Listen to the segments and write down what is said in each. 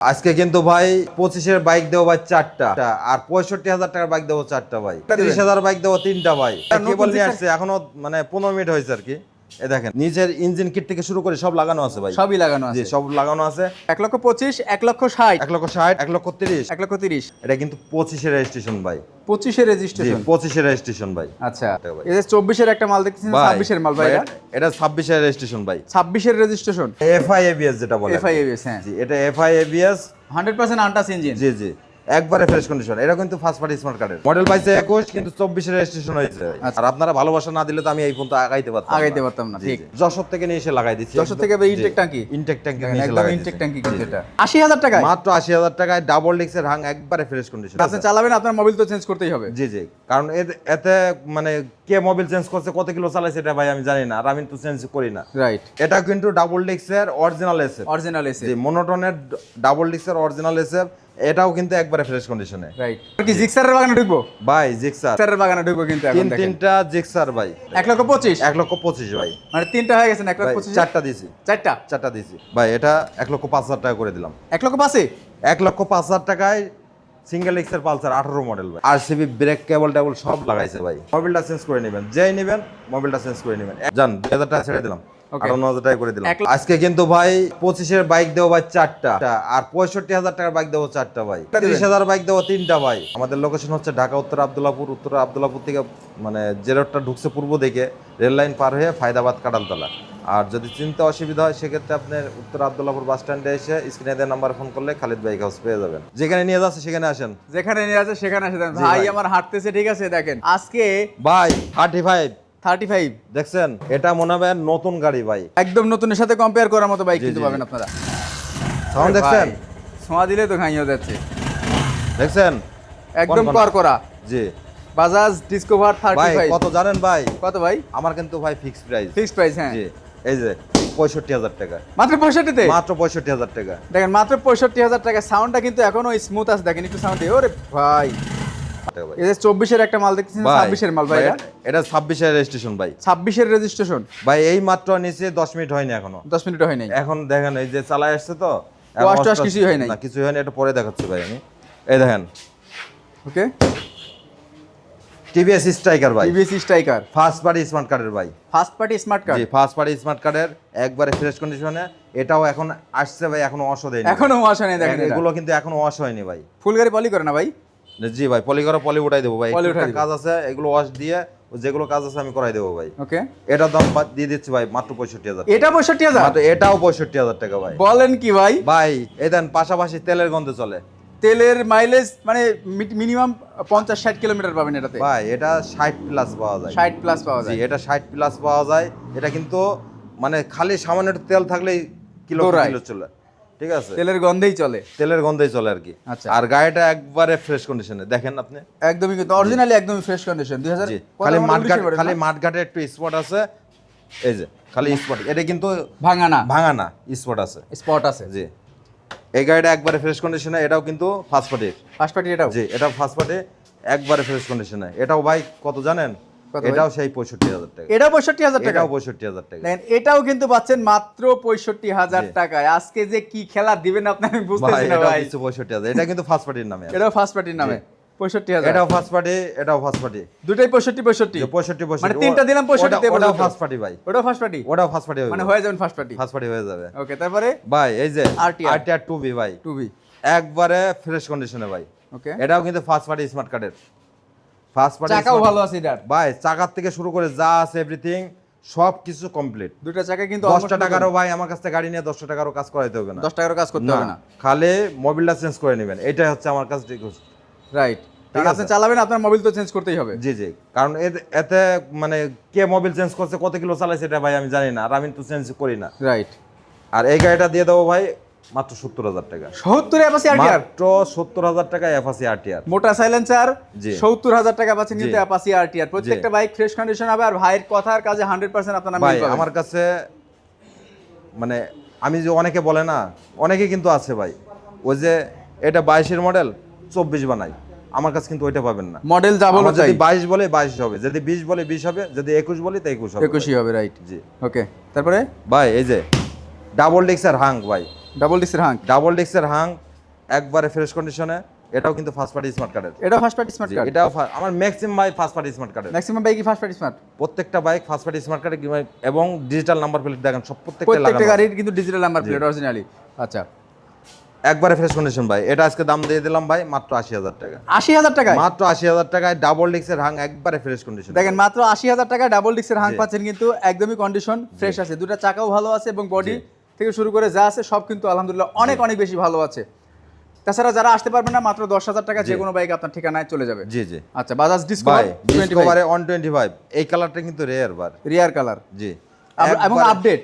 আজকে কিন্তু ভাই 25-এর বাইক দেবো ভাই 4টা আর 65,000 টাকার বাইক দেবো 4টা ভাই, 30,000 বাইক দেবো 3টা ভাই। কেবল নিয়ে আসছে, এখনো মানে 15 মিনিট হয়েছে আর কি। এই দেখেন নিচের ইঞ্জিন কিট থেকে শুরু করে সব লাগানো আছে ভাই, সবই লাগানো আছে। জি সব লাগানো আছে। 1,25,000, 1,60,000, 1,60,000, 1,30,000, 1,30,000, এটা কিন্তু 25-এর রেজিস্ট্রেশন ভাই। 25-এর জি রেজিস্ট্রেশন। 25-এর রেজিস্ট্রেশন ভাই। আচ্ছা, ভাই। এই যে 24-এর একটা মাল দেখতেছেন, ভাই, 26-এর মাল ভাই এটা। এটা 26-এর রেজিস্ট্রেশন ভাই। 26-এর রেজিস্ট্রেশন, FI ABS যেটা বলে। FI ABS, হ্যাঁ। জি এটা FI ABS 100% আনটাচ ইঞ্জিন। জি জি একবারে ফ্রেশ কন্ডিশন। এটা কিন্তু ফার্স্ট পার্টি স্মার্ট কার্ডের মডেল পাইছে 21, কিন্তু 24-এর রেজিস্ট্রেশন হয়েছে। আর আপনারা ভালোবাসা না দিলে তো আমি এই ফোনটা আগাইতে পারতাম না, ঠিক। যশোর থেকে নিয়ে এসে লাগাই দিচ্ছি। যশোর থেকে ইনটেক ট্যাঙ্কি, ইনটেক ট্যাঙ্কি নিয়ে এসে একদম লাগাই ইনটেক দিচ্ছি। ট্যাঙ্কি কিন্তু এটা 80,000 টাকায় মাত্র 80,000 টাকায় ডাবল ডিক্সের হাং, একবারে ফ্রেশ কন্ডিশন। আপনি চালাবেন, আপনার মোবাইল তো চেঞ্জ করতেই হবে। জি জি, কারণ এতে মানে কে মোবাইল চেঞ্জ করছে, কত কিলো চালাইছে এটা ভাই আমি জানি না, আর আমি তো চেঞ্জ করি না। রাইট, এটা কিন্তু ডাবল ডিক্সের অরিজিনাল এসএফ, অরিজিনাল এসে। জি মনোটনের ডাবল ডিক্সের অরিজিনাল এসএফ, এটাও কিন্তু একবারে ফ্রেশ কন্ডিশনে। রাইট, কি জিক্সারের বাগানে ঢুকবো ভাই জিক্সার, জিক্সারের বাগানে ঢুকবো কিন্তু এখন দেখেন। তিনটা জিক্সার ভাই 1,25,000, 1,25,000 ভাই। মানে তিনটা হয়ে গেছে না, ভাই, 1,25,000, চারটা দিছি, চারটা, চারটা দিছি ভাই। এটা 1,05,000 টাকা করে দিলাম। 1,05,000 1,05,000 টাকায় সিঙ্গেল এক্সের পালসার 18 মডেল ভাই। RCB ব্রেক কেবল টেবল সব লাগাইছে ভাই। মোবাইলটা চেঞ্জ করে নেবেন, যেই নেবেন মোবাইলটা চেঞ্জ করে নেবেন। জান 2,000 টাকা ছেড়ে দিলাম, 58,000 টাকা করে দিলাম। আজকে কিন্তু ভাই 25-এর বাইক দেবো ভাই 4টা আর 65,000 টাকার বাইক দেবো 4টা ভাই, 30,000 বাইক দেবো 3টা ভাই। আমাদের লোকেশন হচ্ছে ঢাকা উত্তর আব্দুল্লাহপুর। উত্তর আব্দুল্লাহপুর থেকে মানে যে রোডটা ঢুকছে পূর্ব দিকে, রেল লাইন পার হয়ে ফায়দাবাদ কাঁঠালতলা। আর যদি চিনতে অসুবিধা হয় সেক্ষেত্রে আপনার উত্তর আব্দুল্লাহপুর বাস স্ট্যান্ডে এসে স্ক্রিনে দেওয়া নাম্বার ফোন করলে খালিদ বাইক হাউস পেয়ে যাবেন। যেখানে নিয়ে যাচ্ছে সেখানে আসেন, যেখানে নিয়ে আছে সেখানে আসে দেন। ভাই আমার হাঁটতেছে, ঠিক আছে। দেখেন আজকে ভাই 35 35 দেখছেন, এটা মনে হবে নতুন গাড়ি ভাই, একদম নতুনের সাথে কম্পেয়ার করার মতো বাইক জি, কিন্তু জি, পাবেন জি। আপনারা। সাউন্ড দেখছেন, ছোঁয়া দিলে তো খাইয়ে যাচ্ছে, দেখছেন একদম কনকনা। করকরা। জি বাজাজ ডিসকভার ভাই 35। কত জানেন ভাই? কত ভাই? আমার কিন্তু ভাই ফিক্সড প্রাইস। ফিক্সড প্রাইস, হ্যাঁ। জি এই যে 65,000 টাকা, মাত্র 65 তে, মাত্র 65,000 টাকা। দেখেন মাত্র 65,000 টাকা। সাউন্ডটা কিন্তু এখনো স্মুথ আছে, দেখেন একটু সাউন্ড। ওরে ভাই, এই যে 24-এর একটা মাল দেখতেছেন, 26-এর মাল ভাই। এটা 26-এর রেজিস্ট্রেশন ভাই। 26-এর রেজিস্ট্রেশন ভাই এই মাত্র নিচে 10 মিনিট হয়নি এখনো, 10 মিনিট হয় নাই। এখন দেখেন এই যে চালায় আসছে তো, ওয়াশ টোয়াশ কিছুই হয় নাই। না কিছুই হয়নি, এটা পরে দেখাচ্ছি ভাই আমি। এই দেখেন ওকে, টিভিএস স্ট্রাইকার ভাই, TVS striker, first party smart কার্ডের ভাই। ফার্স্ট পার্টি স্মার্ট কার্ড, জি ফার্স্ট পার্টি স্মার্ট কার্ডের একবারে ফ্রেশ কন্ডিশনে। এটাও এখন আসছে ভাই, এখনো ওয়াশ দেয়নি, এখনো ওয়াশ হয় নাই। দেখেন এগুলো কিন্তু এখনো ওয়াশ হয়নি ভাই। ফুল গাড়ি পলি করে না ভাই? জি ভাই পলি করা, পলি উঠাই দেবো ভাই। পলি উঠাই একটা কাজ আছে, এগুলো ওয়াশ দিয়ে যেগুলো কাজ আছে আমি করাই দেবো ভাই। ওকে, এটার দাম দিয়ে দিচ্ছি ভাই মাত্র 65,000। এটা 65,000? মাত্র এটাও 65,000 টাকা ভাই। বলেন কি ভাই? ভাই এই দেন পাশাপাশি তেলের গন্ধে চলে, তেলের মাইলেজ মানে মিনিমাম 50-60 কিলোমিটার পাবেন এটাতে ভাই এটা 60 প্লাস পাওয়া যায়। 60 প্লাস পাওয়া জি যায়। এটা 60 প্লাস পাওয়া যায়। এটা কিন্তু মানে খালি সামান্য একটু তেল থাকলেই কিলো দৌড়ায়। কিলো চলে, ঠিক আছে, তেলের গন্ধেই চলে, তেলের গন্ধেই চলে আর কি। আচ্ছা। আর গাড়িটা একবারে ফ্রেশ কন্ডিশনে দেখেন আপনি, একদমই কিন্তু অরিজিনালি একদমই ফ্রেশ কন্ডিশন। 2000 জি খালি মাঠঘাট, খালি মাঠঘাটে একটু স্পট আছে, এই যে খালি স্পট, এটা কিন্তু ভাঙা না, ভাঙা না, স্পট আছে, স্পট আছে। জি এই গাড়িটা একবারে ফ্রেশ কন্ডিশনে। এটাও কিন্তু ফার্স্ট পার্টির, ফার্স্ট পার্টি এটাও? জি এটা ফার্স্ট পার্টি একবারে ফ্রেশ কন্ডিশনে। এটাও ভাই কত জানেন? কত ভাই? এটাও সেই 65,000 টাকা। এটাও 65,000 টাকা? এটাও 65,000 টাকা। দেখেন এটাও কিন্তু পাচ্ছেন মাত্র 65,000 টাকায়। আজকে যে কি খেলা দিবেন আপনি আমি বুঝতেছি না এটাও ভাই। কিছু 65,000, এটা কিন্তু ফার্স্ট পার্টির নামে আছে। এটাও ফার্স্ট পার্টির নামে 65,000। এটাও ফার্স্ট পার্টি, এটাও ফার্স্ট পার্টি, দুটাই 65 65 মানে তিনটা দিলাম 65 তে। ওটাও ফার্স্ট পার্টি ভাই, ওটাও ফার্স্ট পার্টি, ওটাও ফার্স্ট পার্টি হবে, মানে হয়ে যাবেন ফার্স্ট পার্টি। ফার্স্ট পার্টি হয়ে যাবে। ওকে, তারপরে ভাই এই যে RTR RTR 2B ভাই, 2B একবারে ফ্রেশ কন্ডিশনে ভাই। ওকে, এটাও কিন্তু ফার্স্ট পার্টি স্মার্ট কার্ডের, ফার্স্ট পার্টি চাকাও ভালো আছে এটার ভাই। চাকার থেকে শুরু করে যা আছে এভরিথিং সব কিছু কমপ্লিট। দুটো চাকা কিন্তু 10টা টাকারও ভাই আমার কাছ থেকে গাড়ি নিয়ে 10টা টাকারও কাজ করাইতে হবে না, 10 টাকারও কাজ করতে হবে না, খালি মোবিলটা চেঞ্জ করে নেবেন। এটাই হচ্ছে আমার কাছে রিকোয়েস্ট। রাইট। ঠিক আপনি আছে। চালাবেন, আপনার মোবাইল তো চেঞ্জ করতেই হবে। জি জি, কারণ এতে মানে কে মোবিল চেঞ্জ করছে, কত কিলো চালাইছে এটা ভাই আমি জানি না, আর আমি তো চেঞ্জ করি না। রাইট। আর এই গাড়িটা দিয়ে দেবো ভাই মাত্র 70,000 টাকা। 70 অ্যাপাসি আরটিআর, মাত্র 70,000 টাকা অ্যাপাচি RTR। মোটা সাইলেন্সার, জি। 70,000 টাকা পাচ্ছেন কিন্তু জি। Apache RTR. প্রত্যেকটা বাইক ফ্রেশ কন্ডিশন হবে, আর ভাইয়ের কথার কাজে 100% আপনার নামে ভাই পাবেন। আমার কাছে মানে আমি যে অনেকে বলে না, অনেকে কিন্তু আছে ভাই ওই যে এটা 22-এর মডেল 24 বানাই, আমার কাছে কিন্তু ওইটা পাবেন না। মডেল যা বলো আমার চাই, যদি 22 বলে 22 হবে, যদি 20 বলে 20 হবে, যদি 21 বলে তো 21 হবে। 21ই হবে, রাইট। জি ওকে, তারপরে ভাই এই যে ডাবল ডিক্সের হাং ভাই, ডাবল ডিসের হাঙ্ক, ডাবল ডিক্সের হাং একবারে ফ্রেশ কন্ডিশনে, এটাও কিন্তু ফার্স্ট পার্টি স্মার্ট কার্ডের। এটা ফার্স্ট পার্টি স্মার্ট কার্ড, এটাও আমার maximum bike first party smart কার্ডের। ম্যাক্সিমাম বাইকই ফার্স্ট পার্টি স্মার্ট, প্রত্যেকটা বাইক ফার্স্ট পার্টি স্মার্ট কার্ডের এবং ডিজিটাল নাম্বার প্লেট দেখেন সব প্রত্যেকটা প্রত্যেকটা লাগানো। গাড়ির কিন্তু ডিজিটাল নাম্বার প্লেট অরিজিনালি। আচ্ছা, একবারে ফ্রেশ কন্ডিশন ভাই, এটা আজকে দাম দিয়ে দিলাম ভাই মাত্র 80,000 টাকা। 80,000 টাকায়, মাত্র 80,000 টাকায় ডাবল ডিক্সের হাং একবারে ফ্রেশ কন্ডিশন। দেখেন মাত্র 80,000 টাকায় ডাবল ডিক্সের হাং জি। পাচ্ছেন, কিন্তু একদমই কন্ডিশন ফ্রেশ আছে, দুটো চাকাও ভালো আছে এবং বডি থেকে শুরু করে যা আছে সব কিন্তু আলহামদুলিল্লাহ অনেক অনেক বেশি ভালো আছে। তাছাড়া যারা আসতে পারবেন না, মাত্র 10,000 টাকা যে কোনো বাইক আপনার ঠিকানায় চলে যাবে। জি জি। আচ্ছা, বাজাজ ডিসকভার ভাই ডিসকভারে 125, এই কালারটা কিন্তু রেয়ার বার। রিয়ার কালার, জি, এবং আপডেট,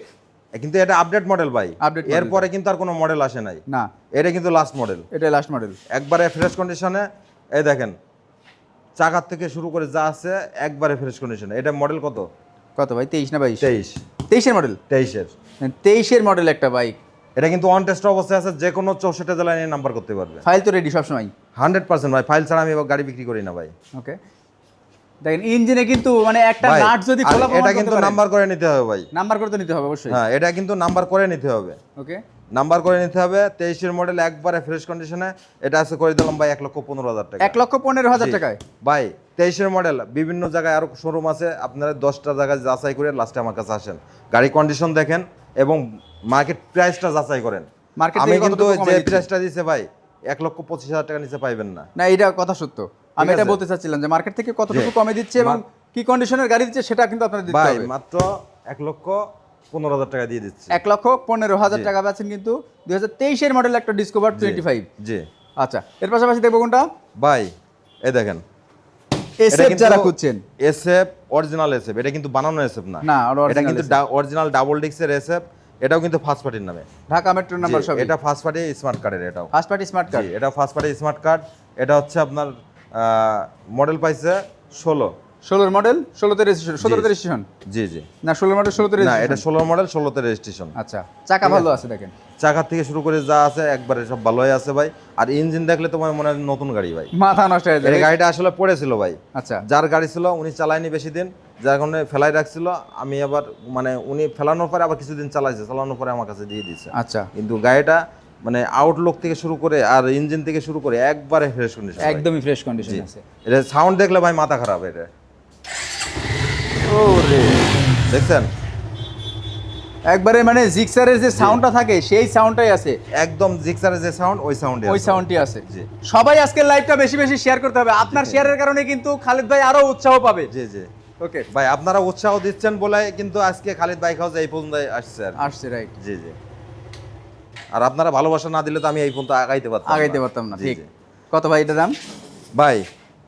কিন্তু এটা আপডেট মডেল ভাই। Update model এরপরে কিন্তু আর কোনো মডেল আসে নাই, না এটা কিন্তু লাস্ট মডেল, এটাই লাস্ট মডেল। একবারে ফ্রেশ কন্ডিশনে। এই দেখেন চাকার থেকে শুরু করে যা আছে একবারে ফ্রেশ কন্ডিশনে। এটা মডেল কত? কত ভাই, 23 না 22? 23। 23 এর মডেল, 23-এর 23 এর মডেল একটা বাইক। এটা কিন্তু অন টেস্ট অবস্থায় আছে, যে কোনো 64 জেলায় নিয়ে নাম্বার করতে পারবে। ফাইল তো রেডি সবসময়? 100% ভাই, ফাইল ছাড়া আমি এবার গাড়ি বিক্রি করি না ভাই। ওকে, দেখেন ইঞ্জিনে কিন্তু মানে একটা ভাই, নাট যদি আর খোলা এটা কিন্তু নাম্বার করে নিতে হবে ভাই। নাম্বার করতে নিতে হবে অবশ্যই। হ্যাঁ, এটা কিন্তু নাম্বার করে নিতে হবে। ওকে, নাম্বার করে নিতে হবে। 23-এর মডেল একবারে ফ্রেশ কন্ডিশনে, এটা আছে করে দিলাম ভাই 1,15,000 টাকা। 1,15,000 জি। টাকায় ভাই 23-এর মডেল, বিভিন্ন জায়গায় আরো শোরুম আছে, আপনারা 10টা জায়গায় যাচাই করে লাস্টে আমার কাছে আসেন, গাড়ি কন্ডিশন দেখেন এবং মার্কেট প্রাইসটা যাচাই করেন। মার্কেট আমি থেকে কিন্তু কতটুকু কমে যে দিচ্ছে? প্রাইসটা দিছে ভাই 1,25,000 টাকা নিচে পাইবেন না। না, এটা কথা সত্য, আমি এটা আছে? বলতে চাচ্ছিলাম যে মার্কেট থেকে কতটুকু জি। কমে দিচ্ছে এবং কি কন্ডিশনের গাড়ি দিচ্ছে সেটা কিন্তু আপনাদের দিতে ভাই হবে। মাত্র 1,15,000 টাকা দিয়ে দিচ্ছি। 1,15,000 জি। টাকা পাচ্ছেন কিন্তু 2023 এর মডেল একটা ডিসকভার 25। জি আচ্ছা, এর পাশাপাশি দেখবো কোনটা ভাই, এই দেখেন এসএফ যারা খুঁজছেন, এসএফ অরিজিনাল এসএফ, এটা কিন্তু বানানো এসএফ না, না এটা কিন্তু অরিজিনাল ডাবল ডিক্সের এসএফ। এটাও কিন্তু ফার্স্ট পার্টির নামে, ঢাকা মেট্রো নাম্বার জি, সব, এটা ফার্স্ট পার্টি স্মার্ট কার্ডের। এটাও ফার্স্ট পার্টি স্মার্ট কার্ড, জি, এটা ফার্স্ট পার্টি স্মার্ট কার্ড। এটা হচ্ছে আপনার মডেল পাইছে 16। 16 মডেল, 16তে রেজিস্ট্রেশন, 17তে রেজিস্ট্রেশন, জি জি। না 16 মডেল 16তে না, রেজিস্ট্রেশন, এটা 16 মডেল 16তে রেজিস্ট্রেশন। আচ্ছা, চাকা ভালো আছে দেখেন, চাকার থেকে শুরু করে যা আছে একবারে সব ভালোই আছে ভাই। আর ইঞ্জিন দেখলে তোমার মনে হয় নতুন গাড়ি ভাই। মাথা নষ্ট হয়ে এই যাবে। গাড়িটা আসলে পড়েছিল ভাই, আচ্ছা, যার গাড়ি ছিল উনি চালায়নি বেশি দিন, যার কারণে ফেলাই রাখছিল। আমি আবার মানে উনি ফেলানোর পরে আবার কিছুদিন চালাইছে, চালানোর পরে আমার কাছে দিয়ে দিয়েছে। আচ্ছা, কিন্তু গাড়িটা মানে আউটলুক থেকে শুরু করে আর ইঞ্জিন থেকে শুরু করে একবারে ফ্রেশ কন্ডিশন, একদমই ফ্রেশ কন্ডিশন আছে। এটা সাউন্ড দেখলে ভাই মাথা খারাপ। এটা ওরে, দেখছেন একবারে মানে জিক্সারের যে সাউন্ডটা থাকে সেই সাউন্ডটাই আছে, একদম জিক্সারের যে সাউন্ড ওই সাউন্ডে ওই সাউন্ডটি আছে। জি সবাই আজকে লাইভটা বেশি বেশি শেয়ার করতে হবে, আপনার শেয়ারের কারণে কিন্তু খালিদ ভাই আরো উৎসাহ পাবে। জি জি ওকে, ভাই, আপনারা উৎসাহ দিচ্ছেন বলে কিন্তু আজকে খালিদ বাইক হাউস এই পর্যন্ত আসছে আর কি। আসছে, রাইট, জি জি। আর আপনারা ভালোবাসা না দিলে তো আমি এই পর্যন্ত আগাইতে পারতাম আগাইতে পারতাম না। জি, ঠিক, জি। কত ভাই এটা দাম? ভাই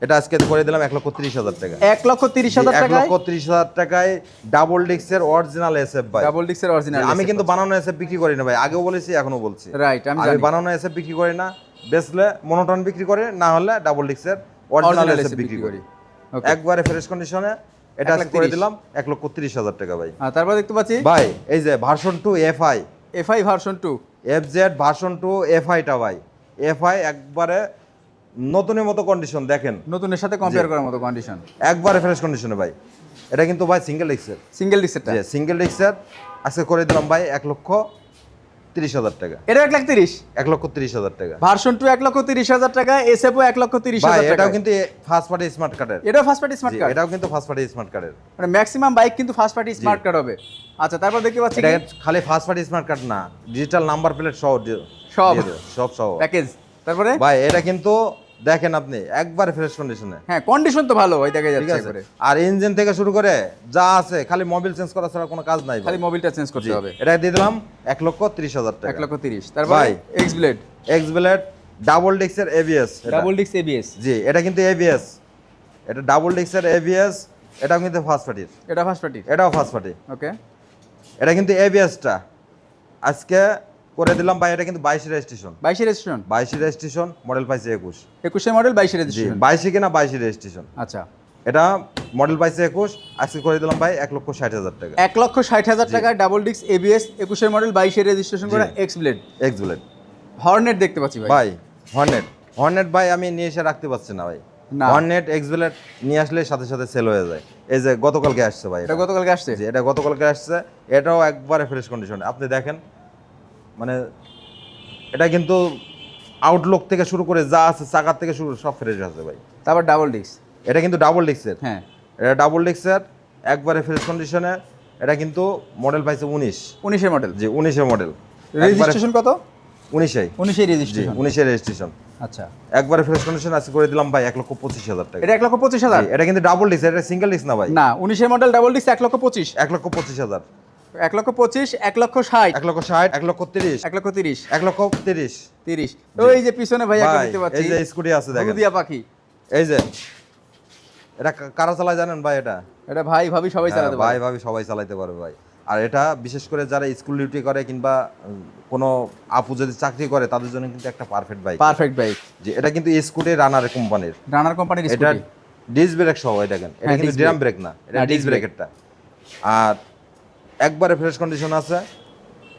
এটা আজকে করে দিলাম 1,30,000 টাকা। 1,30,000 টাকায় 1,30,000 টাকায় ডাবল ডিক্সের অরিজিনাল এসএফ ভাই। ডাবল ডিক্সের অরিজিনাল। আমি কিন্তু বানানো এসএফ বিক্রি করি না ভাই, আগেও বলেছি এখনো বলছি। রাইট, আমি আমি জানি বানানো এসএফ বিক্রি করি না, বেচলে মনোটন বিক্রি করে, না হলে ডাবল ডিক্সের অরিজিনাল এসএফ বিক্রি করি। ওকে, একবারে ফ্রেশ কন্ডিশনে এটা আজকে করে দিলাম 1,30,000 টাকা ভাই। আর তারপর দেখতে পাচ্ছি ভাই এই যে version 2 FI, FI version 2, FZ version 2 এফআইটা ভাই, এফআই একবারে নতুনের মতো কন্ডিশন দেখেন, নতুনের সাথে কম্পেয়ার করার মতো কন্ডিশন, একবারে ফ্রেশ কন্ডিশনে ভাই। এটা কিন্তু ভাই সিঙ্গেল ডিক্সের, সিঙ্গেল ডিক্সেরটা, যে সিঙ্গেল ডিক্সের আজকে করে দিলাম ভাই 1,30,000 টাকা। এটা 1,30,000, 1,30,000 টাকা ভার্সন 2 1,30,000 টাকা, এসএফও ভাই। 1,30,000 টাকা। এটাও কিন্তু ফার্স্ট পার্টি স্মার্ট কার্ডের, এটাও ফার্স্ট পার্টি স্মার্ট কার্ড, এটাও কিন্তু ফার্স্ট পার্টি স্মার্ট কার্ডের। মানে ম্যাক্সিমাম বাইক কিন্তু ফার্স্ট পার্টি স্মার্ট কার্ড হবে। আচ্ছা, তারপর দেখতে পাচ্ছি এটা খালি ফার্স্ট পার্টি স্মার্ট কার্ড না, ডিজিটাল নাম্বার প্লেট সহ সব সব সহ প্যাকেজ। তারপরে ভাই এটা কিন্তু দেখেন আপনি একবারে ফ্রেশ কন্ডিশনে, হ্যাঁ, কন্ডিশন তো ভালো ভাই, দেখা ঠিক যাচ্ছে আছে। করে। আর ইঞ্জিন থেকে শুরু করে যা আছে খালি মোবিল চেঞ্জ করা ছাড়া কোনো কাজ নাই ভাই। খালি মোবিলটা চেঞ্জ জি, করতে হবে। এটা দিয়ে দিলাম 1,30,000 টাকা। 1,30,000। তারপরে ভাই। X blade, X blade double ডিক্সের এবিএস, ডাবল ডিক্স এবিএস, জি এটা কিন্তু এবিএস, এটা ডাবল ডিক্সের এবিএস, এটাও কিন্তু ফার্স্ট পার্টির, এটা ফার্স্ট পার্টি। এটাও ফার্স্ট পার্টি। ওকে, এটা কিন্তু এবিএসটা আজকে করে দিলাম ভাই। এটা কিন্তু 22 রেজিস্ট্রেশন, 22 রেজিস্ট্রেশন, 22 রেজিস্ট্রেশন, মডেল পাইছে 21। 21 মডেল, 22 জি রেজিস্ট্রেশন। 22 কিনা 22 রেজিস্ট্রেশন। আচ্ছা, এটা মডেল পাইছে 21, আজকে করে দিলাম ভাই 1,60,000 টাকা। 1,60,000 টাকায় ডাবল ডিক্স এবিএস, 21 মডেল, 22 রেজিস্ট্রেশন করা x blade. X blade Hornet দেখতে পাচ্ছি ভাই। ভাই, হর্নেট, হর্নেট ভাই আমি নিয়ে এসে রাখতে পারছি না ভাই। না। হর্নেট এক্স ব্লেড নিয়ে আসলে সাথে সাথে সেল হয়ে যায়। এই যে গতকালকে আসছে ভাই, এটা গতকালকে আসছে। জি এটা গতকালকে আসছে, এটাও একবারে ফ্রেশ কন্ডিশনে। আপনি দেখেন মানে এটা কিন্তু আউটলুক থেকে শুরু করে যা আছে চাকার থেকে শুরু সব ফ্রেশ আছে ভাই। তারপর ডাবল ডিস্ক। এটা কিন্তু ডাবল ডিস্কের, হ্যাঁ এটা ডাবল ডিস্কের একবারে ফ্রেশ কন্ডিশনে। এটা কিন্তু মডেল পাইছে 19-এর মডেল। জি 19-এর মডেল। রেজিস্ট্রেশন কত? 19-এই 19-এর জি রেজিস্ট্রেশন। 19-এর রেজিস্ট্রেশন। আচ্ছা, একবারে ফ্রেশ কন্ডিশন আছে করে দিলাম ভাই 1,25,000 টাকা। এটা 1,25,000? জি, এটা কিন্তু ডাবল ডিস্ক, এটা সিঙ্গেল ডিস্ক না ভাই। না, 19-এর মডেল ডাবল ডিস্ক 1,25,000। 1,25,000, 1,25,000, 1,60,000, 1,60,000, 1,30,000, 1,30,000, 1,30,000 30। ওই যে পিছনে ভাই একটা ভাই। দেখতে এই পাচ্ছি, যে স্কুটি আছে দেখেন, হলুদিয়া পাখি। এই যে এটা কারা চালায় জানেন ভাই? এটা এটা ভাই ভাবি সবাই চালাতে ভাই পারে। ভাবি সবাই চালাতে পারবে ভাই। আর এটা বিশেষ করে যারা স্কুল ডিউটি করে কিংবা কোনো আপু যদি চাকরি করে তাদের জন্য কিন্তু একটা পারফেক্ট বাইক। Perfect bike. যে এটা কিন্তু স্কুটি রানার কোম্পানির, রানার কোম্পানির এটা স্কুটি। ডিস্ক ব্রেক সহ। এটা দেখেন, এটা হ্যাঁ, কিন্তু disc ড্রাম brake। ব্রেক না, এটা হ্যাঁ, ডিস্ক disc brake। ব্রেকেরটা। আর একবারে ফ্রেশ কন্ডিশন আছে।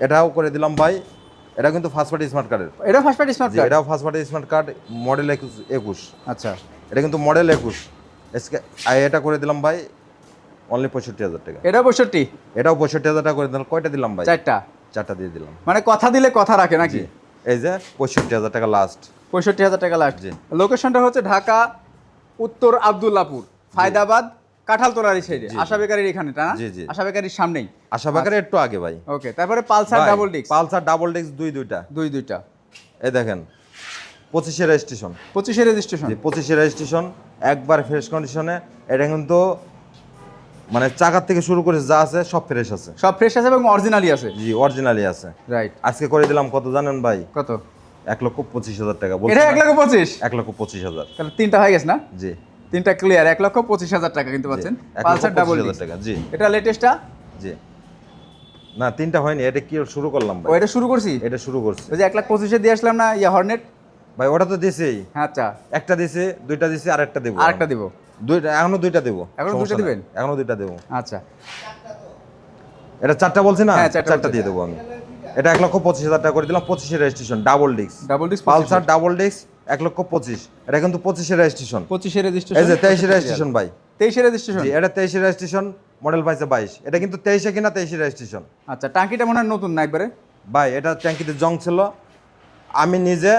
এটাও করে দিলাম ভাই। এটা কিন্তু ফার্স্ট পার্টি স্মার্ট কার্ডের। এটা ফার্স্ট পার্টি স্মার্ট কার্ড। এটাও first party smart card, model 21। আচ্ছা, এটা কিন্তু মডেল 21। এটা করে দিলাম ভাই অনলি 65,000 টাকা। এটা 65। এটাও 65,000 টাকা করে দিলাম। কয়টা দিলাম ভাই? চারটা। চারটা দিয়ে দিলাম। মানে কথা দিলে কথা রাখে নাকি? জি, এই যে 65,000 টাকা লাস্ট। 65,000 টাকা লাস্ট। জি। লোকেশনটা হচ্ছে ঢাকা উত্তর আব্দুল্লাহপুর, ফায়দাবাদ, কাঁঠালতলার সাইডে, আশা বেকারির এখানেটা না? জি, জি। আশা বেকারির সামনেই। আশা বাকারে একটু আগে ভাই। ওকে, তারপরে Pulsar double disc. Pulsar double disk দুইটা। দুইটা। এই দেখেন 25-এর রেজিস্ট্রেশন। 25-এর রেজিস্ট্রেশন। জি 25-এর রেজিস্ট্রেশন, একবার ফ্রেশ কন্ডিশনে। এটা কিন্তু মানে চাকার থেকে শুরু করে যা আছে সব ফ্রেশ আছে। সব ফ্রেশ আছে এবং অরিজিনালি আছে। জি অরিজিনালি আছে। রাইট। আজকে করে দিলাম কত জানেন ভাই? কত? 1,25,000 টাকা। এটা 1,25,000? 1,25,000। তাহলে তিনটা হয়ে গেছে না? জি, তিনটা ক্লিয়ার। 1,25,000 টাকা কিন্তু পাচ্ছেন পালসার ডাবল 1,25,000 ডিস্ক। টাকা। জি এটা লেটেস্টটা? জি। না তিনটা হয়নি, এটা কি শুরু করলাম ভাই? এটা শুরু করছি। এটা শুরু করছি ওই যে 1,25,000 দিয়ে আসলাম না, ইয়া হর্নেট। ভাই। ওটা তো দিছেই। হ্যাঁ, আচ্ছা, একটা দিছে, দুইটা দিছে, আরেকটা দেবো। আরেকটা দিব। এখনো দুইটা দেবো। এখনো দুইটা সমস্যা নাই। দিবেন? এখনো দুইটা দেবো। আচ্ছা, এটা চারটা বলছি না? হ্যাঁ, চারটা চারটা বলছি। দিয়ে দেবো আমি। এটা 1,25,000 টাকা করে দিলাম। 25-এর registration, double disc. Double disc Pulsar double disc 1,25,000। এটা কিন্তু 25-এর রেজিস্ট্রেশন। 25-এর এই রেজিস্ট্রেশন। যে 23-এর রেজিস্ট্রেশন ভাই। 23-এর রেজিস্ট্রেশন। জি, এটা 23-এর রেজিস্ট্রেশন, মডেল পাইছে 22। এটা কিন্তু 23-এ কিনা 23-এর রেজিস্ট্রেশন। আচ্ছা, টাঙ্কিটা মনে হয় নতুন না একবারে? ভাই এটা ট্যাঙ্কিতে জং ছিল, আমি নিজে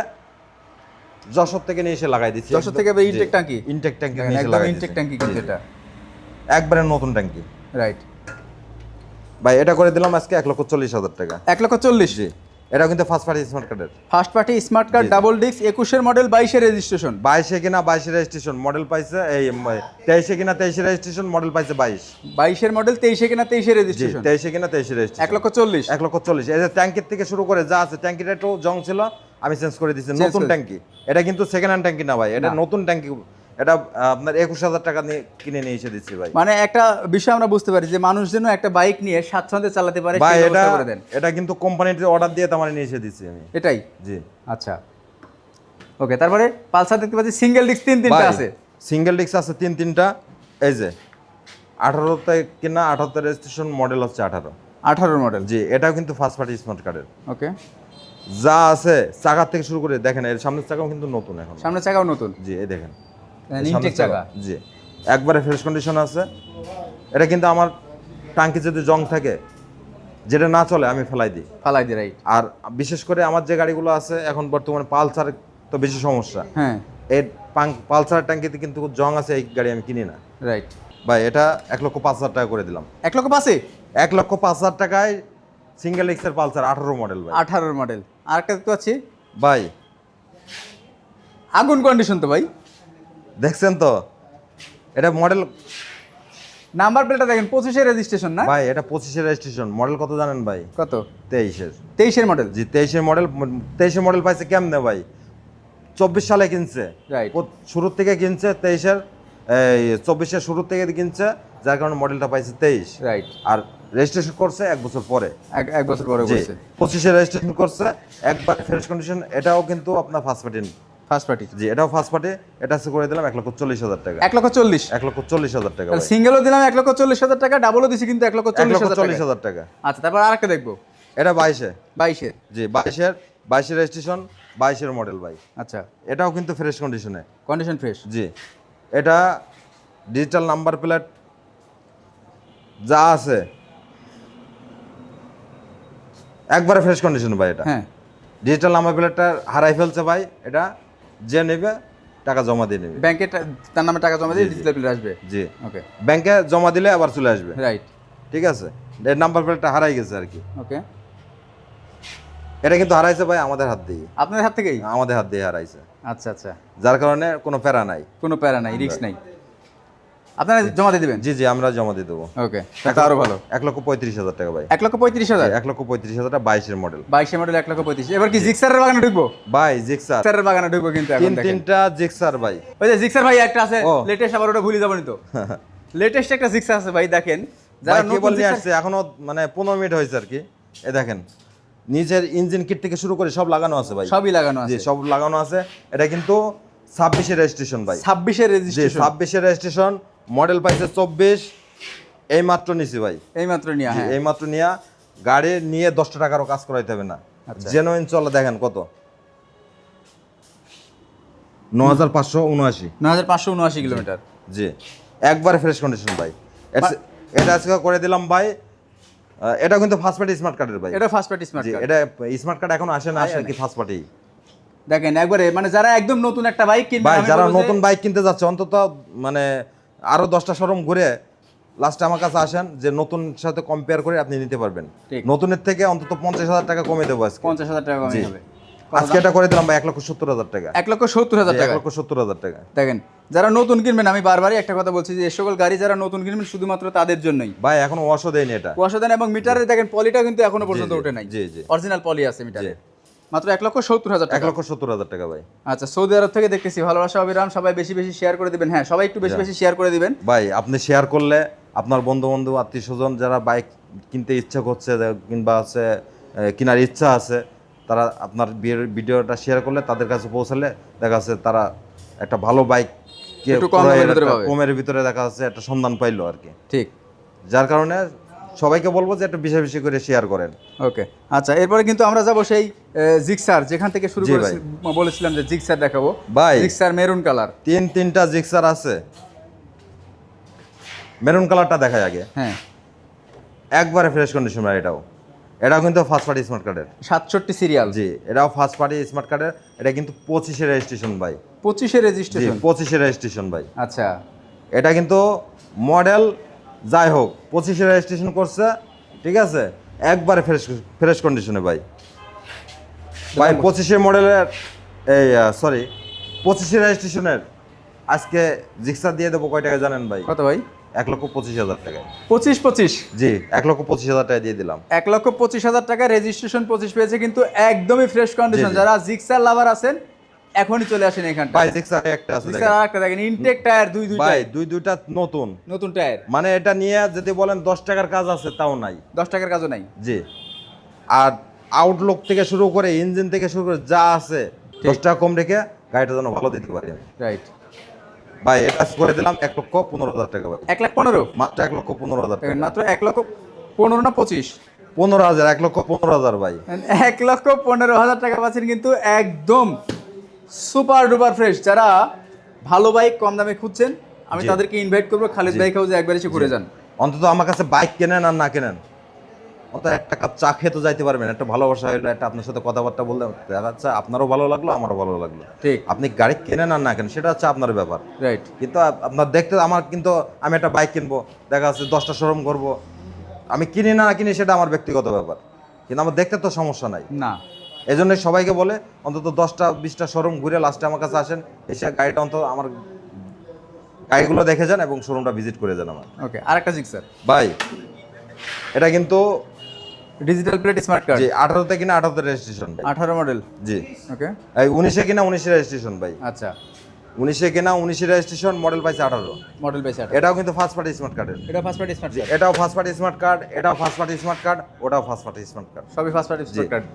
যশোর থেকে নিয়ে এসে লাগাই দিচ্ছি। যশোর থেকে ইনটেক ট্যাঙ্কি? ইনটেক ট্যাঙ্কি দেখেন, নিয়ে এসে একদম লাগাই ইনটেক দিচ্ছি। ট্যাঙ্কি কিন্তু জি, এটা। একবারে নতুন ট্যাঙ্কি। রাইট। ভাই এটা করে দিলাম আজকে 1,40,000 টাকা। 1,40,000? জি, এটা কিন্তু ফার্স্ট পার্টি স্মার্ট কার্ডের। ফার্স্ট পার্টি স্মার্ট কার্ড, জি, জি। ডাবল ডিস্ক, 21-এর মডেল, 22-এর রেজিস্ট্রেশন। 22-এ কিনা 22-এর রেজিস্ট্রেশন, মডেল পাইছে এই 23-এ কিনা 23-এর রেজিস্ট্রেশন, মডেল পাইছে 22। 22-এর মডেল, 23-এ কিনা 23-এর জি, রেজিস্ট্রেশন। 23-এ কিনা 23-এর রেজিস্ট্রেশন। 1,40,000? 1,40,000। এই যে ট্যাঙ্কির থেকে শুরু করে যা আছে, ট্যাঙ্কিটা একটু জং ছিল, আমি চেঞ্জ করে দিচ্ছি। Change নতুন করে- ট্যাঙ্কি। এটা কিন্তু সেকেন্ড হ্যান্ড ট্যাঙ্কি না ভাই, এটা না। নতুন ট্যাঙ্কি। এটা আপনার 21,000 টাকা নিয়ে কিনে নিয়ে এসে দিচ্ছি ভাই। মানে একটা বিষয় আমরা বুঝতে পারি যে মানুষ যেন একটা বাইক নিয়ে স্বাচ্ছন্দ্যে চালাতে পারে, ভাই সেই এটা ব্যবস্থা করে দেন। এটা কিন্তু কোম্পানিতে অর্ডার দিয়ে তোমার নিয়ে এসে দিচ্ছি আমি। এটাই? জি। আচ্ছা, ওকে। তারপরে পালসার দেখতে পাচ্ছি সিঙ্গেল ডিস্ক তিনটা আছে। সিঙ্গেল ডিস্ক আছে তিনটা। এই যে 18তে কিনা 18তে রেজিস্ট্রেশন, মডেল হচ্ছে 18। 18-এর মডেল। জি, এটাও কিন্তু ফার্স্ট পার্টি স্মার্ট কার্ডের। ওকে। যা আছে চাকার থেকে শুরু করে দেখেন, এর সামনের চাকাও কিন্তু নতুন এখন। সামনের চাকাও নতুন? জি, এই দেখেন ইনটেক সামনের চাকা। জি, একবারে ফ্রেশ কন্ডিশন আছে। এটা কিন্তু আমার টাঙ্কি যদি জং থাকে, যেটা না চলে আমি ফেলাই দিই। ফালাই দি, রাইট। আর বিশেষ করে আমার যে গাড়িগুলো আছে এখন বর্তমানে পালসার তো বেশি সমস্যা। হ্যাঁ, এই পালসার ট্যাঙ্কিতে কিন্তু জং আছে, এই গাড়ি আমি কিনি না রাইট। ভাই। এটা 1,05,000 টাকা করে দিলাম। 1,05,000? 1,05,000 টাকায় সিঙ্গেল এক্সের পালসার 18 মডেল ভাই। 18-এর মডেল। আরেকটা দেখতে পাচ্ছি ভাই আগুন কন্ডিশন তো ভাই। দেখছেন তো? এটা মডেল নাম্বার প্লেটটা দেখেন, 25-এর রেজিস্ট্রেশন না? ভাই, এটা 25-এর রেজিস্ট্রেশন, মডেল কত জানেন ভাই? কত? 23-এর। 23-এর মডেল? জি 23-এর মডেল। 23-এর মডেল পাইছে কেমনে ভাই? 24 সালে কিনছে। Right. শুরুর থেকে কিনছে 23-এর, এই 24-এর শুরুর থেকে কিনছে, যার কারণে মডেলটা পাইছে 23। রাইট। আর রেজিস্ট্রেশন করছে 1 বছর পরে। এক বছর পরে জি, বলছে। 25-এর রেজিস্ট্রেশন করছে, একবার ফ্রেশ কন্ডিশন। এটাও কিন্তু আপনার ফার্স্ট পার্টি। First party? জি, এটাও ফার্স্ট পার্টি। এটা হচ্ছে করে দিলাম 1,40,000 টাকা। 1,40,000? 1,40,000 টাকা ভাই। সিঙ্গেলও দিলাম 1,40,000 টাকা, ডাবলও দিছি কিন্তু 1,40,000 টাকা। 1,40,000 টাকা। আচ্ছা, তারপর আরেকটা দেখবো। এটা 22-এ। 22-এর? জি 22-এর রেজিস্ট্রেশন, 22-এর মডেল ভাই। আচ্ছা, এটাও কিন্তু ফ্রেশ কন্ডিশনে। Condition fresh? জি, এটা ডিজিটাল নাম্বার প্লেট যা আছে একবারে ফ্রেশ কন্ডিশন ভাই। এটা হ্যাঁ, ডিজিটাল নাম্বার প্লেটটা হারাই ফেলছে ভাই, এটা যে নেবে টাকা জমা দিয়ে নেবে। ব্যাংকে তার নামে টাকা জমা দিয়ে ডিজিটাল প্লেট আসবে। জি, ওকে, ব্যাংকে জমা দিলে আবার চলে আসবে। রাইট, ঠিক আছে, এর নাম্বার প্লেটটা হারাই গেছে আর কি। ওকে। এটা কিন্তু হারাইছে ভাই আমাদের হাত দিয়ে, আপনাদের হাত থেকেই? আমাদের হাত দিয়ে হারাইছে, আচ্ছা আচ্ছা, যার কারণে কোনো প্যারা নাই, কোনো প্যারা নাই, রিস্ক নাই। আপনারা জমা দিয়ে দিবেন? জি জি, আমরা জমা দিয়ে দেবো। ওকে, তা আরো ভালো। 1,35,000 টাকা ভাই। 1,35,000? 1,35,000 টাকা, 22-এর মডেল। 22 মডেল 1,35,000। এবার কি জিক্সারের বাগানে ঢুকবো? ভাই জিক্সার, জিক্সারের বাগানে ঢুকবো কিন্তু এখন দেখেন। তিনটা জিক্সার ভাই। ওই যে জিক্সার ভাই একটা আছে ও। লেটেস্ট, আবার ওটা ভুলে যাবনি তো। লেটেস্ট একটা জিক্সার আছে ভাই, দেখেন ভাই যারা কেবল নতুন নিয়ে জিক্সার, আসছে, এখনো মানে 15 মিনিট হয়েছে আর কি। এই দেখেন, নিচের ইঞ্জিন কিট থেকে শুরু করে সব লাগানো আছে ভাই। সবই লাগানো জি, আছে। সব লাগানো আছে। এটা কিন্তু 26-এর রেজিস্ট্রেশন ভাই। 26 এর জি, রেজিস্ট্রেশন। 26-এর রেজিস্ট্রেশন, মডেল পাইছে 24। এই মাত্র নিছি ভাই, এই মাত্র নিয়া। হ্যাঁ, এই মাত্র নিয়া। গাড়ি নিয়ে 10 টাকারও কাজ করাইতে হবে না, আচ্ছা। জেনুইন চলে। দেখেন কত, 9,579। 9,579 কিলোমিটার। জি, একবারে ফ্রেশ কন্ডিশন ভাই। এটা আজকে করে দিলাম ভাই। এটা কিন্তু ফার্স্ট পার্টি স্মার্ট কার্ডের ভাই। এটা ফার্স্ট পার্টি স্মার্ট জি, কার্ড। এটা স্মার্ট কার্ড এখন আসে না আর কি, ফার্স্ট পার্টি। দেখেন একবারে মানে যারা একদম নতুন একটা বাইক কিনবে, ভাই আমি যারা বলবো যে- নতুন বাইক কিনতে যাচ্ছে, অন্তত মানে আরো 10টা শোরুম ঘুরে লাস্টে আমার কাছে আসেন, যে নতুন সাথে কম্পেয়ার করে আপনি নিতে পারবেন। ঠিক। নতুনের থেকে অন্তত 50,000 টাকা কমে দেবো আজকে। 50,000 টাকা কমে জি। যাবে। আজকে এটা করে দিলাম ভাই 1,70,000 টাকা। 1,70,000 টাকা। 1,70,000 টাকা। দেখেন যারা নতুন কিনবেন, আমি বারবারই একটা কথা বলছি যে এই সকল গাড়ি যারা নতুন কিনবেন শুধুমাত্র তাদের জন্যই। ভাই এখনো ওয়াশও দেয়নি এটা। কুয়াশাদান এবং মিটারে দেখেন পলিটা কিন্তু এখনো পর্যন্ত জি, ওঠে নাই। জি, জি। অরিজিনাল পলি আছে মিটারে। জি। মাত্র 1,70,000 টাকা। 1,70,000 টাকা ভাই। আচ্ছা, সৌদি আরব থেকে দেখতেছি। ভালোবাসা অবিরাম, সবাই বেশি বেশি শেয়ার করে দিবেন। হ্যাঁ, সবাই একটু বেশি বেশি শেয়ার করে দিবেন ভাই আপনি শেয়ার করলে আপনার বন্ধু বান্ধব আত্মীয় স্বজন যারা বাইক কিনতে ইচ্ছা করছে, কিংবা আছে কেনার ইচ্ছা আছে, তারা আপনার ভিডিওটা শেয়ার করলে তাদের কাছে পৌঁছালে দেখা যাচ্ছে তারা একটা ভালো বাইক একটু কম দামের ভিতরে পাবে। কমের ভিতরে দেখা যাচ্ছে একটা সন্ধান পাইলো আর কি। ঠিক। যার কারণে সবাইকে বলবো যে একটু বেশি বেশি করে শেয়ার করেন। ওকে, আচ্ছা, এরপরে কিন্তু আমরা যাব সেই জিক্সার, যেখান থেকে শুরু জি করে ভাই। বলেছিলাম যে জিক্সার দেখাবো। ভাই জিক্সার মেরুন কালার। তিনটা জিক্সার আছে। মেরুন কালারটা দেখাই আগে। হ্যাঁ, একবারে ফ্রেশ কন্ডিশন ভাই। এটাও কিন্তু ফার্স্ট পার্টি স্মার্ট কার্ডের। 67 সিরিয়াল। জি, এটাও ফার্স্ট পার্টি স্মার্ট কার্ডের। এটা কিন্তু 25-এর রেজিস্ট্রেশন ভাই। 25 এর জি, রেজিস্ট্রেশন। 25-এর রেজিস্ট্রেশন ভাই। আচ্ছা, এটা কিন্তু মডেল যাই হোক 25-এর রেজিস্ট্রেশন করছে, ঠিক আছে, একবারে ফ্রেশ ফ্রেশ কন্ডিশনে ভাই। ভাই 25-এর মডেলের এই সরি 25-এর রেজিস্ট্রেশনের আজকে জিক্সার দিয়ে দেবো কয় টাকা জানেন ভাই? কত ভাই? 1,25,000 টাকায়। 25 জি, 1,25,000 টাকা দিয়ে দিলাম। 1,25,000 টাকা রেজিস্ট্রেশন 25 পেয়েছে, কিন্তু একদমই ফ্রেশ কন্ডিশন। জি, জি। যারা জিক্সার লাভার আছেন এখনই চলে আসেন এখানটা। ভাই জিক্সার একটা আছে জিক্সার আরেকটা দেখেন, ইনটেক টায়ার দুই ভাই, দুইটা নতুন নতুন টায়ার। মানে এটা নিয়ে যদি বলেন 10 টাকার কাজ আছে তাও নাই। 10 টাকার কাজও নাই। জি, আর আউটলুক থেকে শুরু করে ইঞ্জিন থেকে শুরু করে যা আছে 10 টাকা কম রেখে গাড়িটা যেন ভালো দিতে পারি। রাইট। ভাই এটা করে দিলাম 1,15,000 টাকা ভাই। 1,15,000 মাত্র 1,15,000 টাকা। দেখেন, মাত্র 1,15,000 না 25? 15,000, 1,15,000 ভাই। 1,15,000 টাকা পাচ্ছেন কিন্তু একদম সুপার ডুপার ফ্রেশ। যারা ভালো বাইক কম দামে খুঁজছেন, আমি জি। তাদেরকে ইনভাইট করবো খালিদ বাইক হাউসে একবার এসে ঘুরে যান। অন্তত আমার কাছে বাইক কেনেন আর না কেনেন, অন্তত একটা কাপ চা খেয়ে তো যাইতে পারবেন। একটা ভালোবাসা হইলো, একটা আপনার সাথে কথাবার্তা বললে দেখা যাচ্ছে আপনারও ভালো লাগলো, আমারও ভালো লাগলো। ঠিক। আপনি গাড়ি কেনেন আর না কেনেন সেটা হচ্ছে আপনার ব্যাপার। রাইট। কিন্তু আপনার দেখতে আমার কিন্তু আমি একটা বাইক কিনবো, দেখা যাচ্ছে 10টা শোরুম করবো, আমি কিনি না কিনি সেটা আমার ব্যক্তিগত ব্যাপার, কিন্তু আমার দেখতে তো সমস্যা নাই। না, এই জন্য সবাইকে বলে অন্তত 10টা 20টা শোরুম ঘুরে লাস্টে আমার কাছে আসেন, এসে গাড়িটা অন্তত আমার গাড়িগুলো দেখে যান এবং শোরুমটা ভিজিট করে যান আমার। ওকে, আরেকটা জিক্সার ভাই এটা কিন্তু ডিজিটাল প্লেট স্মার্ট কার্ড। জি 18 কিনা 18 রেজিস্ট্রেশন ভাই। 18 মডেল। জি, ওকে, এই 19 কিনা 19 রেজিস্ট্রেশন ভাই। আচ্ছা, 19 কিনা 19 রেজিস্ট্রেশন, মডেল পাইছে 18। মডেল পেয়েছে 18। এটাও কিন্তু ফার্স্ট পার্টি স্মার্ট কার্ডের। এটা ফার্স্ট পার্টি স্মার্ট কার্ড। এটাও ফার্স্ট পার্টি স্মার্ট কার্ড, এটাও ফার্স্ট পার্টি স্মার্ট কার্ড, ওটাও ফার্স্ট পার্টি স্মার্ট কার্ড। সবই ফার্স্ট পার্টি স্মার্ট কার্ড।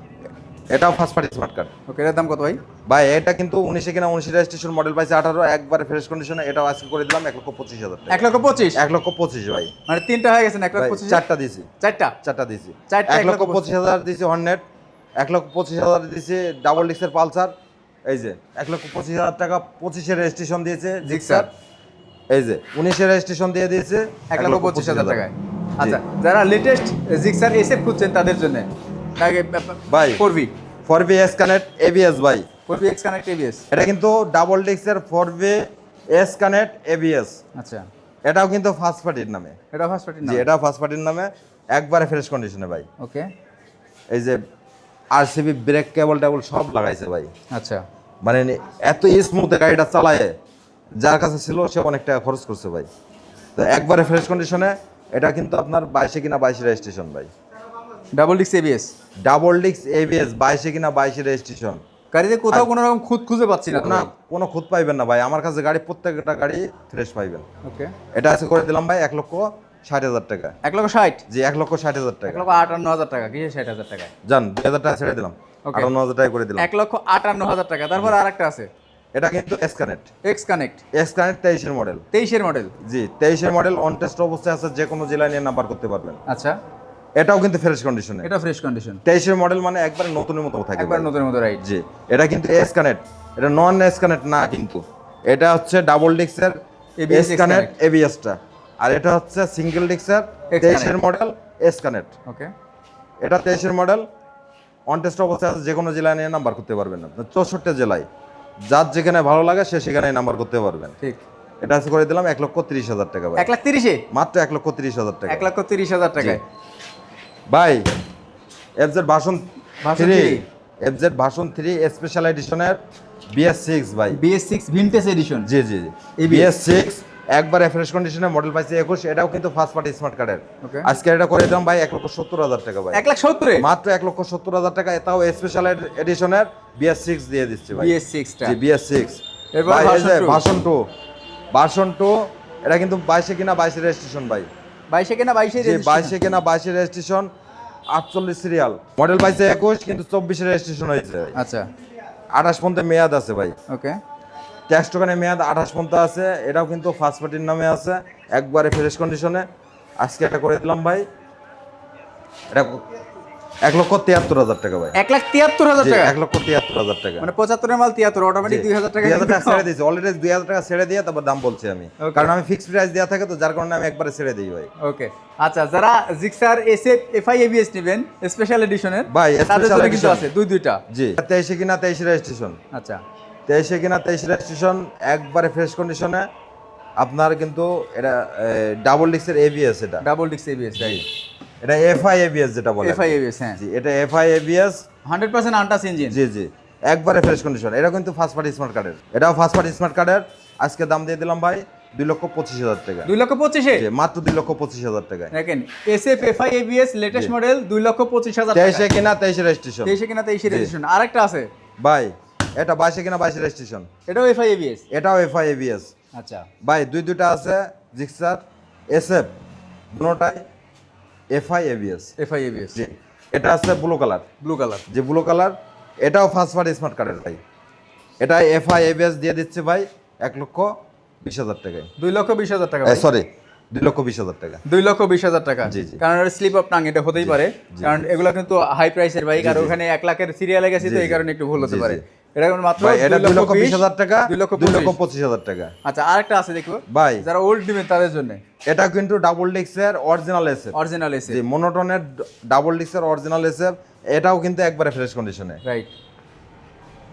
এটাও ফার্স্ট পার্টি স্মার্ট কার্ড। ওকে, এর দাম কত ভাই? ভাই এটা কিন্তু 19 কিনা 19 রেজিস্ট্রেশন, মডেল পাইছে 18, একবারে ফ্রেশ কন্ডিশনে। এটাও আজকে করে দিলাম 1,25,000 টাকা। 1,25,000 1,25,000 ভাই। মানে তিনটা হয়ে গেছে না? ভাই 1,25,000 চারটা দিছি, চারটা চারটা দিছি। চারটা 1,25,000 দিছি হর্নেট, 1,25,000 দিছি ডাবল ডিক্সের পালসার। এই যে 1,25,000 টাকা 25-এর রেজিস্ট্রেশন দিয়েছে জিক্সার। এই যে 19-এর রেজিস্ট্রেশন দিয়ে দিয়েছে 1,25,000 টাকায়। আচ্ছা, যারা লেটেস্ট জিক্সার এসএফ খুঁজছেন তাদের জন্য আগে ভাই 4V 4V S connect ABS ভাই। 4VX connect ABS। এটা কিন্তু ডাবল ডিস্কের 4V S কানেক্ট ABS। আচ্ছা, এটাও কিন্তু ফার্স্ট পার্টির নামে। এটা ফার্স্ট পার্টি না? জি, এটাও ফার্স্ট পার্টির নামে, একবারে ফ্রেশ কন্ডিশনে ভাই। ওকে। এই যে RCB ব্রেক কেবল টেবল সব লাগাইছে ভাই। আচ্ছা, মানে এত স্মুথে গাড়িটা চালায়, যার কাছে ছিল সে অনেক টাকা খরচ করছে ভাই। তো একবারে ফ্রেশ কন্ডিশনে, এটা কিন্তু আপনার 22 কিনা 22 রেজিস্ট্রেশন ভাই। Double disc ABS। Double disc ABS 22 কিনা 22 রেজিস্ট্রেশন। গাড়িতে কোথাও কোনো রকম খুঁত খুঁজে পাচ্ছি না তো না, ভাই। কোনো খুঁত পাইবেন না ভাই, আমার কাছে গাড়ি প্রত্যেকটা গাড়ি ফ্রেশ পাইবেন। ওকে। এটা আছে করে দিলাম ভাই 1,60,000 টাকা। 1,60,000? জি, 1,60,000 টাকা। 1,58,000 টাকা। কিসে 60,000 টাকায়? জান 2,000 টাকা ছেড়ে দিলাম, Okay. 58,000 টাকা করে দিলাম। 1,58,000 টাকা। তারপর আরেকটা আছে এটা কিন্তু S connect. X connect. S connect 23 এর মডেল। 23 এর মডেল। জি, 23 এর মডেল, অন টেস্ট অবস্থায় আছে, যে কোনো জেলায় নিয়ে নাম্বার করতে পারবেন। আচ্ছা, এটাও কিন্তু ফ্রেশ কন্ডিশনে। এটা ফ্রেশ কন্ডিশন। 23 এর মডেল মানে একবারে নতুনের মতো থাকে একবার ভাই। নতুন মতো, রাইট? জি, এটা কিন্তু S কানেক্ট, এটা নন S কানেক্ট না কিন্তু। এটা হচ্ছে ডাবল ডিস্কের ABS S কানেক্ট ABS টা, আর এটা হচ্ছে সিঙ্গেল ডিস্কের 23 এর মডেল S কানেক্ট। ওকে। এটা 23 এর মডেল, অন টেস্ট অবস্থায় আছে, যে কোনো জেলায় নিয়ে নাম্বার করতে পারবেন না। 64 জেলায় যার যেখানে ভালো লাগে সে সেখানে নাম্বার করতে পারবেন। ঠিক। এটা আছে করে দিলাম 1,30,000 টাকা ভাই। 1,30,000? মাত্র 1,30,000 টাকা। 1,30,000 টাকায় ভাই FZ version version 3, 3, FZ version 3 special এডিশনের BS6 ভাই। BS6 vintage addition. জি জি জি, BS6 একবারে ফ্রেশ কন্ডিশনে, মডেল পাইছে 21। এটাও কিন্তু ফার্স্ট পার্টি স্মার্ট কার্ডের। ওকে। আজকে এটা করে দিলাম ভাই 1,70,000 টাকা ভাই। 1,70,000? মাত্র 1,70,000 টাকা, এটাও স্পেশাল এডিশনের BS6 দিয়ে দিচ্ছি ভাই। BS6 টা। জি, BS6। এরপর ভাই এই যে ভার্সন 2। ভার্সন 2, এটা কিন্তু 22 কিনা 22 রেজিস্ট্রেশন ভাই। 22 কিনা 22 জি, 22 কিনা 22 রেজিস্ট্রেশন, 48 সিরিয়াল, মডেল পাইছে 21, কিন্তু 24 রেজিস্ট্রেশন হয়েছে ভাই। আচ্ছা, 28 পর্যন্ত মেয়াদ আছে ভাই। ওকে। ট্যাক্স টোকেনের মেয়াদ 28 পর্যন্ত আছে। এটাও কিন্তু ফার্স্ট পার্টির নামে আছে, একবারে ফ্রেশ কন্ডিশনে। আজকে এটা করে দিলাম ভাই, এটা 1,73,000 টাকা ভাই। 1,73,000 জি, টাকা? 1,73,000 টাকা। মানে 75 এর মাল 73, অটোমেটিক 2,000 টাকা। 2,000 টাকা ছেড়ে দিয়েছি অলরেডি, 2,000 টাকা ছেড়ে দিয়ে তারপর দাম বলছি আমি, Okay. কারণ আমি ফিক্সড প্রাইস দেওয়া থাকে, তো যার কারণে আমি একবারে ছেড়ে দিই ভাই। ওকে। আচ্ছা, যারা জিক্সার SF FI ABS নেবেন স্পেশাল এডিশনের ভাই, তাদের special জন্য কিন্তু edition। আছে দুইটা। জি, 23 কিনা 23 রেজিস্ট্রেশন, আচ্ছা, 23 কিনা 23 রেজিস্ট্রেশন, একবারে ফ্রেশ কন্ডিশনে। আপনার কিন্তু এটা ডাবল ডিস্কের ABS, এটা ডাবল ডিস্ক ABS, রাইট? এটা FI ABS যেটা বলে। FI ABS, হ্যাঁ। জি, এটা FI ABS 100% আনটাচ ইঞ্জিন। জি জি, একবারে ফ্রেশ কন্ডিশন। এটা কিন্তু ফার্স্ট পার্টি স্মার্ট কার্ডের, এটাও ফার্স্ট পার্টি স্মার্ট কার্ডের। আজকে দাম দিয়ে দিলাম ভাই 2,25,000 টাকা। 2,25,000? জি, মাত্র 2,25,000 টাকা। দেখেন, SF FI ABS latest model 2,25,000 টাকা। 23 কিনা 23 রেজিস্ট্রেশন। 23 কিনা 23 রেজিস্ট্রেশন। আরেকটা আছে ভাই, এটা 22 কিনা 22 রেজিস্ট্রেশন, এটাও FI ABS। এটাও FI ABS। আচ্ছা, ভাই দুইটা আছে, Gixxer SF, দুটোটাই FI ABS। FI ABS। জি, এটা আছে ব্লু কালার। Blue colour. যে ব্লু কালার, এটাও ফার্স্ট পার্টি স্মার্ট কার্ডের ভাই। এটা FI ABS দিয়ে দিচ্ছে ভাই 1,20,000 টাকায়। 2,20,000 টাকা। সরি, 2,20,000 টাকা। 2,20,000 টাকা। জি, জি। কারণ স্লিপ অফ টাং এটা হতেই পারে, কারণ এগুলো কিন্তু হাই প্রাইসের বাইক, আর ওখানে 1 লাখের সিরিয়ালে গেছে, তো এই কারণে একটু ভুল হতে জি, পারে। জি। এটা মাত্র ভাই, এটা 2,20,000 টাকা, 2,25,000 2,25,000 টাকা। আচ্ছা, আরেকটা আছে দেখো ভাই, যারা ওল্ড নেবেন তাদের জন্য। এটা কিন্তু ডাবল ডিস্কের অরিজিনাল SF। অরিজিনাল এসে, জি, মনোটনের ডাবল ডিস্কের অরিজিনাল SF, এটাও কিন্তু একবারে ফ্রেশ কন্ডিশনে। রাইট?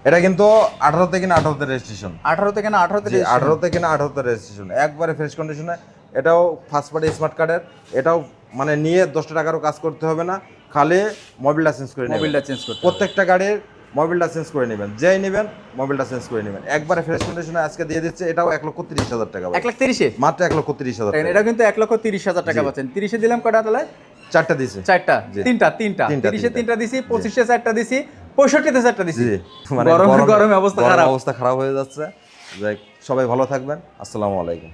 এটা কিন্তু 18 থেকে না 18 রেজিস্ট্রেশন। 18 থেকে না 18 জি, 18 থেকে না 18 রেজিস্ট্রেশন, একবারে ফ্রেশ কন্ডিশনে। এটাও ফার্স্ট পার্টি স্মার্ট কার্ডের। এটাও মানে নিয়ে 10 টাকারও কাজ করতে হবে না, খালি মোবিলটা চেঞ্জ করে নেবেন। মোবিলটা চেঞ্জ করতে হবে। প্রত্যেকটা গাড়ির মোবিলটা চেঞ্জ করে নেবেন, যেই নেবেন মোবিলটা চেঞ্জ করে নেবেন, একবারে ফ্রেশ কন্ডিশনে আজকে দিয়ে দিচ্ছে। এটাও 1,30,000 টাকা ভাই। 1,30,000? মাত্র 1,30,000 টাকা। এটা কিন্তু 1,30,000 টাকা পাচ্ছেন। 30-এ দিলাম কটা তাহলে? 4টা দিছে। 4টা? জি। 3টা? 30-এ 3টা দিছি, 25-এ 4টা দিছি, 65-তে 4টা দিছি। জি, মানে গরমে অবস্থা খারাপ। অবস্থা খারাপ হয়ে যাচ্ছে। যাই, সবাই ভালো থাকবেন। আসসালামু আলাইকুম।